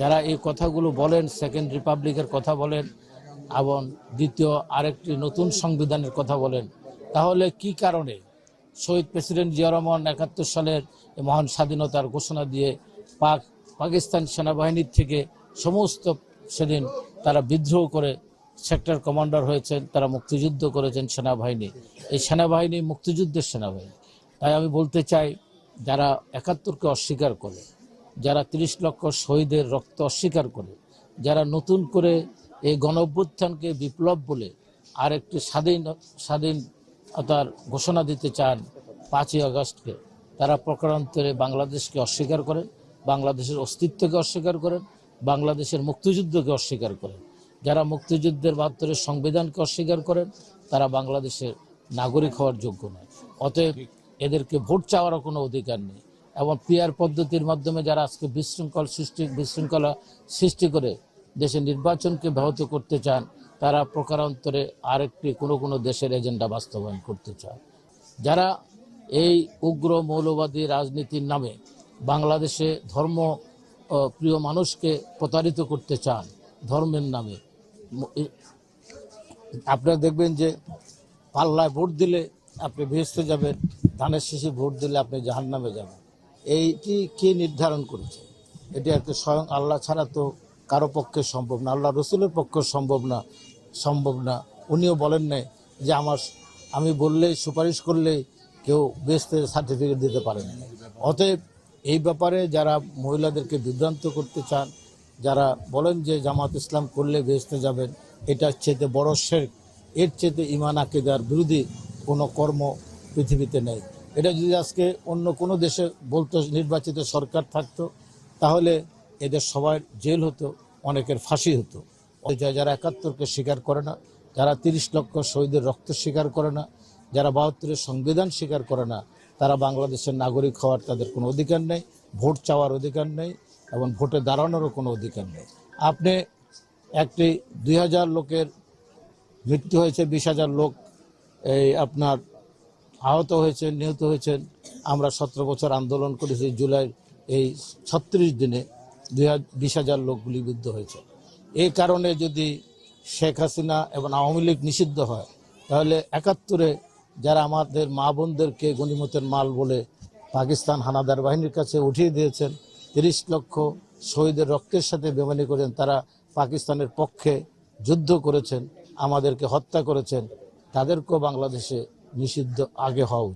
যারা এই কথাগুলো বলেন, সেকেন্ড রিপাবলিকের কথা বলেন এবং দ্বিতীয় আরেকটি নতুন সংবিধানের কথা বলেন, তাহলে কি কারণে শহীদ প্রেসিডেন্ট জিয়া রহমান ৭১ সালের মহান স্বাধীনতার ঘোষণা দিয়ে পাকিস্তান সেনাবাহিনীর থেকে সমস্ত সেদিন তারা বিদ্রোহ করে সেক্টর কমান্ডার হয়েছেন, তারা মুক্তিযুদ্ধ করেছেন সেনাবাহিনী। এই সেনাবাহিনী মুক্তিযুদ্ধের সেনাবাহিনী। তাই আমি বলতে চাই, যারা ৭১কে অস্বীকার করে, যারা ৩০ লক্ষ শহীদের রক্ত অস্বীকার করে, যারা নতুন করে এই গণ অভ্যুত্থানকে বিপ্লব বলে আরেকটি স্বাধীনতার ঘোষণা দিতে চান ৫ই আগস্টকে, তারা প্রকারান্তরে বাংলাদেশকে অস্বীকার করেন, বাংলাদেশের অস্তিত্বকে অস্বীকার করেন, বাংলাদেশের মুক্তিযুদ্ধকে অস্বীকার করেন। যারা মুক্তিযুদ্ধের ৭২-এর সংবিধানকে অস্বীকার করেন, তারা বাংলাদেশের নাগরিক হওয়ার যোগ্য নয়। অতএব এদেরকে ভোট চাওয়ারও কোনো অধিকার নেই। এবং পিআর পদ্ধতির মাধ্যমে যারা আজকে বিশৃঙ্খলা সৃষ্টি করে দেশের নির্বাচনকে ব্যাহত করতে চান, তারা প্রকারান্তরে আরেকটি কোনো দেশের এজেন্ডা বাস্তবায়ন করতে চান। যারা এই উগ্র মৌলবাদী রাজনীতির নামে বাংলাদেশে ধর্ম প্রিয় মানুষকে প্রতারিত করতে চান, ধর্মের নামে, আপনারা দেখবেন যে পাল্লায় ভোট দিলে আপনি বেহেশতে যাবেন, ধানের শীষে ভোট দিলে আপনি জাহান্নামে যাবেন। এইটি কে নির্ধারণ করেছে? এটি একটা স্বয়ং আল্লাহ ছাড়া তো কারো পক্ষে সম্ভব না, আল্লাহ রসুলের পক্ষে সম্ভব না। উনিও বলেন নাই যে আমি বললেই, সুপারিশ করলেই কেউ বেহেশতের সার্টিফিকেট দিতে পারেন। অতএব এই ব্যাপারে যারা মহিলাদেরকে বিভ্রান্ত করতে চান, যারা বলেন যে জামাত ইসলাম করলে বেহেশতে যাবেন, এটার চেয়ে বড় শিরক, এর চেয়ে ঈমান আকীদার বিরোধী কোনো কর্ম পৃথিবীতে নেই। এটা যদি আজকে অন্য কোনো দেশে বলতো, নির্বাচিত সরকার থাকতো, তাহলে এদের সবার জেল হতো, অনেকের ফাঁসি হতো। যারা ৭১কে স্বীকার করে না, যারা ৩০ লক্ষ শহীদের রক্ত স্বীকার করে না, যারা ৭২-এর সংবিধান স্বীকার করে না, তারা বাংলাদেশের নাগরিক হওয়ার তাদের কোনো অধিকার নেই, ভোট চাওয়ার অধিকার নেই এবং ভোটে দাঁড়ানোরও কোনো অধিকার নেই। আপনি ২,০০০ লোকের মৃত্যু হয়েছে, ২০,০০০ লোক আপনার আহত হয়েছেন, নিহত হয়েছেন। আমরা ১৭ বছর আন্দোলন করেছি, জুলাই এই ৩৬ দিনে ২০,০০০ লোক গুলিবিদ্ধ হয়েছে। এই কারণে যদি শেখ হাসিনা এবং আওয়ামী লীগ নিষিদ্ধ হয়, তাহলে ৭১-এ যারা আমাদের মা বোনদেরকে গনিমতের মাল বলে পাকিস্তান হানাদার বাহিনীর কাছে উঠিয়ে দিয়েছেন, ৩০ লক্ষ শহীদের রক্তের সাথে বেমানি করেন, তারা পাকিস্তানের পক্ষে যুদ্ধ করেছেন, আমাদেরকে হত্যা করেছেন, তাদেরকেও বাংলাদেশে নিষিদ্ধ আগে হওয়া উচিত।